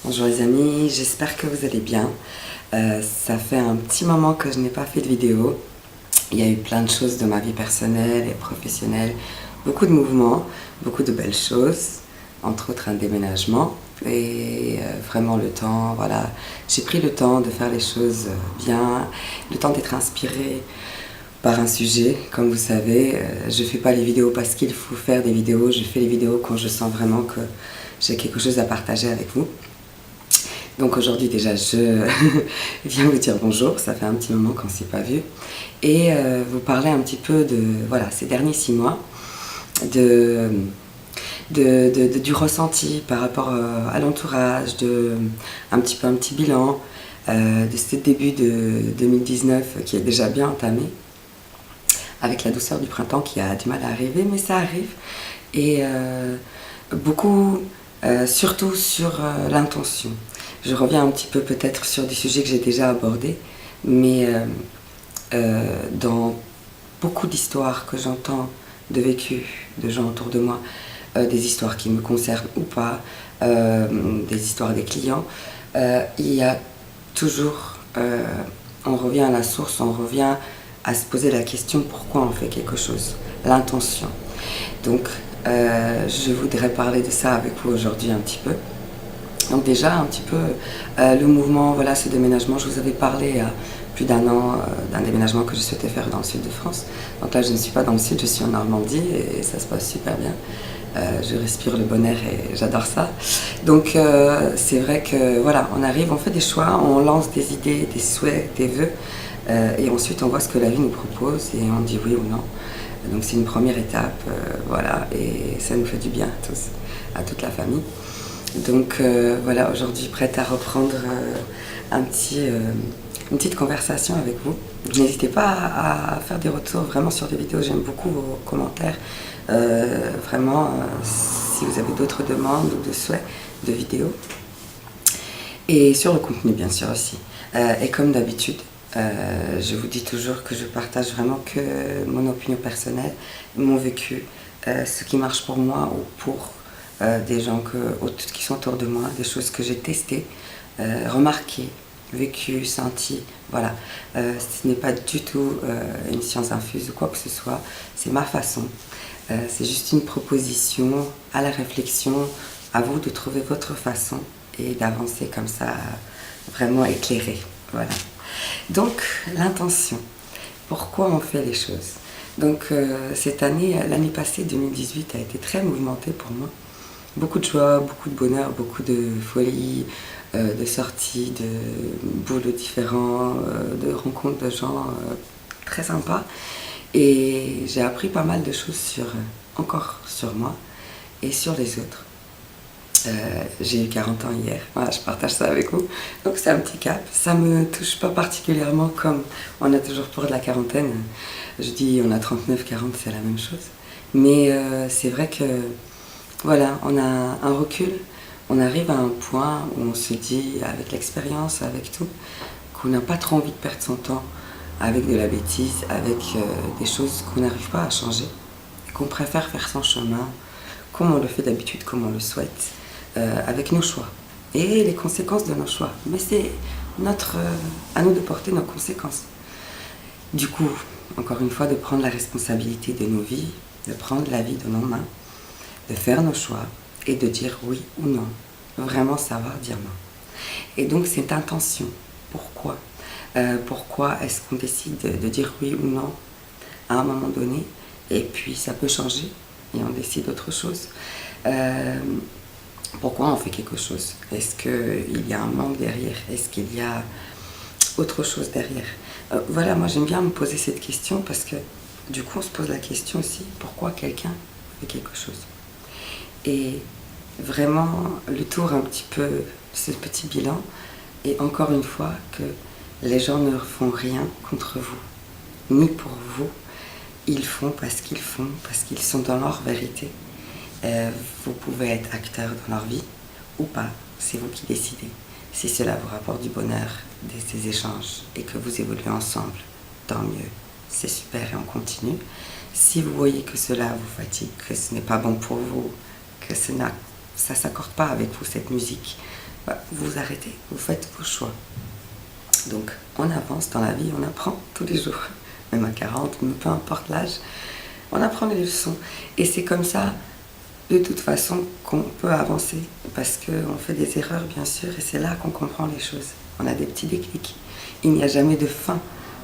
Bonjour les amis, j'espère que vous allez bien. Ça fait un petit moment que je n'ai pas fait de vidéo. Il y a eu plein de choses de ma vie personnelle et professionnelle, beaucoup de mouvements, beaucoup de belles choses, entre autres un déménagement. Et vraiment le temps, voilà, j'ai pris le temps de faire les choses bien, le temps d'être inspirée par un sujet. Comme vous savez, je ne fais pas les vidéos parce qu'il faut faire des vidéos, je fais les vidéos quand je sens vraiment que j'ai quelque chose à partager avec vous. Donc aujourd'hui déjà je viens vous dire bonjour, ça fait un petit moment qu'on ne s'est pas vu, et vous parler un petit peu de voilà, ces derniers 6 mois, du ressenti par rapport à l'entourage, un petit bilan de ce début de 2019 qui est déjà bien entamé, avec la douceur du printemps qui a du mal à arriver, mais ça arrive, et beaucoup surtout sur l'intention. Je reviens un petit peu peut-être sur des sujets que j'ai déjà abordés, mais dans beaucoup d'histoires que j'entends de vécu de gens autour de moi, des histoires qui me concernent ou pas, des histoires des clients, il y a toujours, on revient à la source, on revient à se poser la question pourquoi on fait quelque chose, l'intention. Donc je voudrais parler de ça avec vous aujourd'hui un petit peu. Donc déjà un petit peu le mouvement, voilà, ce déménagement, je vous avais parlé il y a plus d'un an d'un déménagement que je souhaitais faire dans le sud de France. Donc là je ne suis pas dans le sud, je suis en Normandie et ça se passe super bien. Je respire le bon air et j'adore ça. Donc c'est vrai que voilà, on arrive, on fait des choix, on lance des idées, des souhaits, des vœux et ensuite on voit ce que la vie nous propose et on dit oui ou non. Donc c'est une première étape, voilà, et ça nous fait du bien à tous, à toute la famille. Donc voilà, aujourd'hui prête à reprendre une petite conversation avec vous. N'hésitez pas à faire des retours vraiment sur les vidéos, j'aime beaucoup vos commentaires. Vraiment, si vous avez d'autres demandes ou de souhaits de vidéos. Et sur le contenu bien sûr aussi. Et comme d'habitude, je vous dis toujours que je partage vraiment que mon opinion personnelle, mon vécu, ce qui marche pour moi ou pour des gens qui sont autour de moi, des choses que j'ai testées, remarquées, vécues, senties, voilà. Ce n'est pas du tout une science infuse ou quoi que ce soit, c'est ma façon. C'est juste une proposition à la réflexion, à vous de trouver votre façon et d'avancer comme ça, vraiment éclairé, voilà. Donc, l'intention, pourquoi on fait les choses? Donc cette année, l'année passée, 2018, a été très mouvementée pour moi. Beaucoup de joie, beaucoup de bonheur, beaucoup de folie, de sorties, de boulots différents, de rencontres de gens très sympas. Et j'ai appris pas mal de choses encore sur moi et sur les autres. J'ai eu 40 ans hier, voilà, je partage ça avec vous. Donc c'est un petit cap, ça me touche pas particulièrement comme on a toujours pour de la quarantaine. Je dis on a 39, 40, c'est la même chose. Mais c'est vrai que voilà, on a un recul, on arrive à un point où on se dit, avec l'expérience, avec tout, qu'on n'a pas trop envie de perdre son temps avec de la bêtise, avec des choses qu'on n'arrive pas à changer, qu'on préfère faire son chemin, comme on le fait d'habitude, comme on le souhaite, avec nos choix et les conséquences de nos choix. Mais c'est à nous de porter nos conséquences. Du coup, encore une fois, de prendre la responsabilité de nos vies, de prendre la vie de nos mains, de faire nos choix et de dire oui ou non. Vraiment savoir dire non. Et donc cette intention, pourquoi pourquoi est-ce qu'on décide de dire oui ou non à un moment donné, et puis ça peut changer et on décide autre chose. Pourquoi on fait quelque chose? Est-ce qu'il y a un manque derrière? Est-ce qu'il y a autre chose derrière? Voilà, moi j'aime bien me poser cette question parce que du coup on se pose la question aussi, pourquoi quelqu'un fait quelque chose? Et vraiment le tour un petit peu, ce petit bilan, et encore une fois que les gens ne font rien contre vous, ni pour vous, ils font parce qu'ils sont dans leur vérité. Vous pouvez être acteur dans leur vie ou pas, c'est vous qui décidez. Si cela vous rapporte du bonheur, des échanges et que vous évoluez ensemble, tant mieux, c'est super et on continue. Si vous voyez que cela vous fatigue, que ce n'est pas bon pour vous, que ça ne s'accorde pas avec vous cette musique, Voilà, vous arrêtez, vous faites vos choix. Donc on avance dans la vie, on apprend tous les jours, même à 40, peu importe l'âge, on apprend les leçons. Et c'est comme ça, de toute façon, qu'on peut avancer, parce qu'on fait des erreurs, bien sûr, et c'est là qu'on comprend les choses. On a des petits déclics. Il n'y a jamais de fin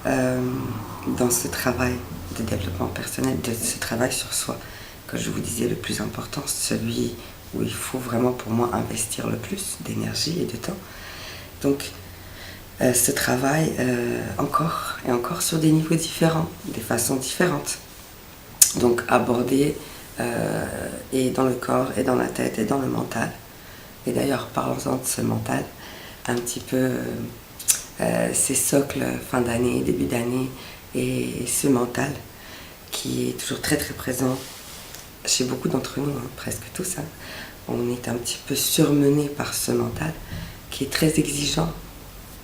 dans ce travail de développement personnel, de ce travail sur soi. Que je vous disais, le plus important, celui où il faut vraiment, pour moi, investir le plus d'énergie et de temps. Donc, ce travail encore et encore sur des niveaux différents, des façons différentes. Donc aborder et dans le corps, et dans la tête, et dans le mental. Et d'ailleurs, parlons-en de ce mental, un petit peu ces socles fin d'année, début d'année, et ce mental qui est toujours très très présent chez beaucoup d'entre nous, hein, presque tous. Hein. On est un petit peu surmené par ce mental qui est très exigeant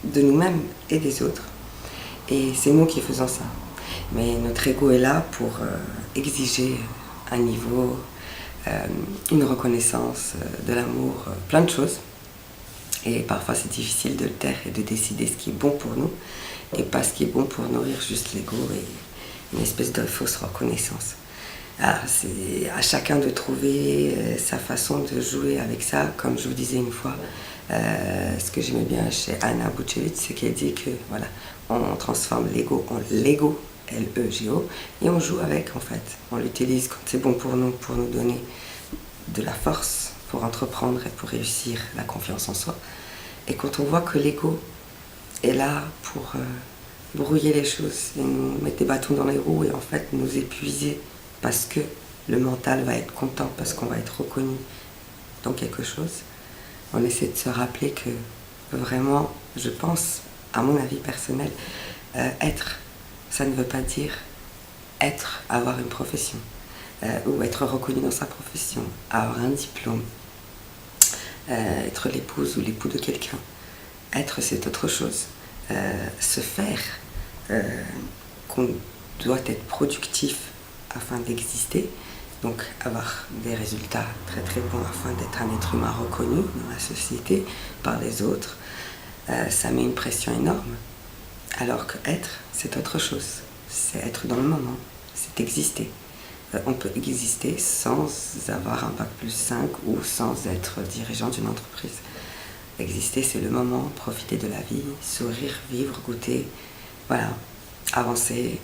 de nous-mêmes et des autres. Et c'est nous qui faisons ça. Mais notre ego est là pour exiger un niveau, une reconnaissance, de l'amour, plein de choses. Et parfois c'est difficile de le taire et de décider ce qui est bon pour nous et pas ce qui est bon pour nourrir juste l'ego et une espèce de fausse reconnaissance. Alors c'est à chacun de trouver sa façon de jouer avec ça. Comme je vous disais une fois, ce que j'aimais bien chez Anna Buchevitz, c'est qu'elle dit que voilà, on transforme l'ego en Lego, L-E-G-O, et on joue avec en fait. On l'utilise quand c'est bon pour nous donner de la force pour entreprendre et pour réussir, la confiance en soi. Et quand on voit que l'ego est là pour brouiller les choses et nous mettre des bâtons dans les roues et en fait nous épuiser parce que le mental va être content, parce qu'on va être reconnu dans quelque chose, on essaie de se rappeler que vraiment, je pense, à mon avis personnel, être, ça ne veut pas dire être, avoir une profession, ou être reconnu dans sa profession, avoir un diplôme, être l'épouse ou l'époux de quelqu'un. Être, c'est autre chose. Se faire qu'on doit être productif afin d'exister, donc avoir des résultats très très bons afin d'être un être humain reconnu dans la société, par les autres, ça met une pression énorme. Alors que être, c'est autre chose. C'est être dans le moment, c'est exister. On peut exister sans avoir un bac+5 ou sans être dirigeant d'une entreprise. Exister, c'est le moment, profiter de la vie, sourire, vivre, goûter, voilà, avancer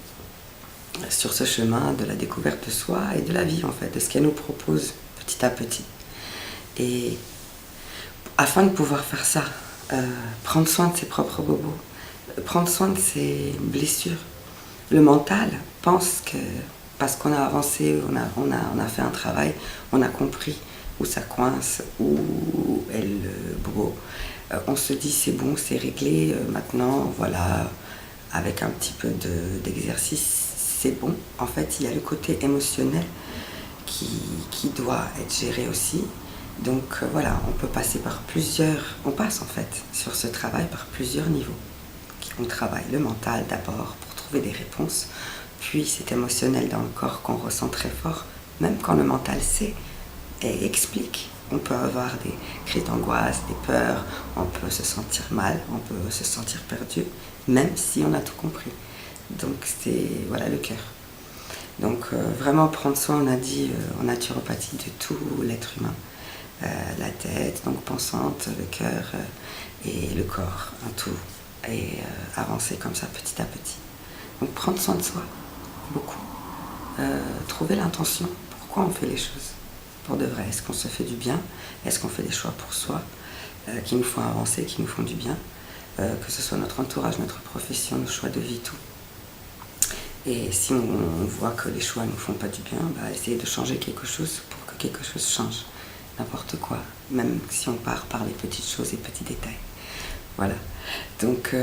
sur ce chemin de la découverte de soi et de la vie en fait, de ce qu'elle nous propose petit à petit. Et afin de pouvoir faire ça, prendre soin de ses propres bobos, prendre soin de ses blessures. Le mental pense que parce qu'on a avancé, on a fait un travail, on a compris où ça coince, où est le bobo. On se dit c'est bon, c'est réglé, maintenant voilà, avec un petit peu d'exercice, c'est bon. En fait, il y a le côté émotionnel qui doit être géré aussi. Donc voilà, on peut passer par on passe en fait sur ce travail par plusieurs niveaux. On travaille le mental d'abord pour trouver des réponses, puis c'est émotionnel dans le corps qu'on ressent très fort, même quand le mental sait et explique. On peut avoir des crises d'angoisse, des peurs, on peut se sentir mal, on peut se sentir perdu, même si on a tout compris. Donc c'est voilà le cœur. Donc vraiment prendre soin, on a dit en naturopathie, de tout l'être humain. La tête, donc pensante, le cœur et le corps, un tout. Et avancer comme ça petit à petit. Donc prendre soin de soi, beaucoup. Trouver l'intention, pourquoi on fait les choses pour de vrai. Est-ce qu'on se fait du bien? Est-ce qu'on fait des choix pour soi qui nous font avancer, qui nous font du bien, que ce soit notre entourage, notre profession, nos choix de vie, tout. Et si on voit que les choix ne nous font pas du bien, essayer de changer quelque chose pour que quelque chose change. N'importe quoi, même si on part par les petites choses et petits détails. Voilà. Donc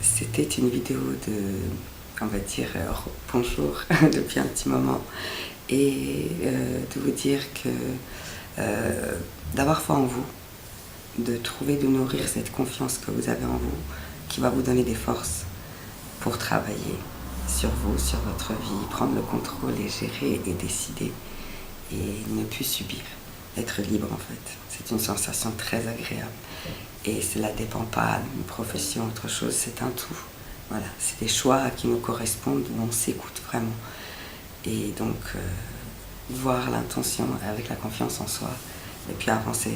c'était une vidéo de, on va dire, bonjour depuis un petit moment. Et de vous dire que d'avoir foi en vous, de trouver, de nourrir cette confiance que vous avez en vous, qui va vous donner des forces pour travailler sur vous, sur votre vie, prendre le contrôle et gérer et décider et ne plus subir. être libre en fait. C'est une sensation très agréable. Et cela ne dépend pas d'une profession, autre chose, c'est un tout. Voilà, c'est des choix qui nous correspondent, où on s'écoute vraiment. Et donc, voir l'intention avec la confiance en soi, et puis avancer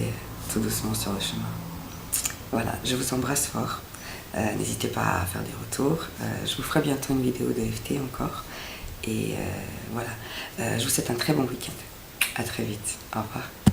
tout doucement sur le chemin. Voilà, je vous embrasse fort. N'hésitez pas à faire des retours. Je vous ferai bientôt une vidéo de FT encore. Et voilà, je vous souhaite un très bon week-end. À très vite. Au revoir.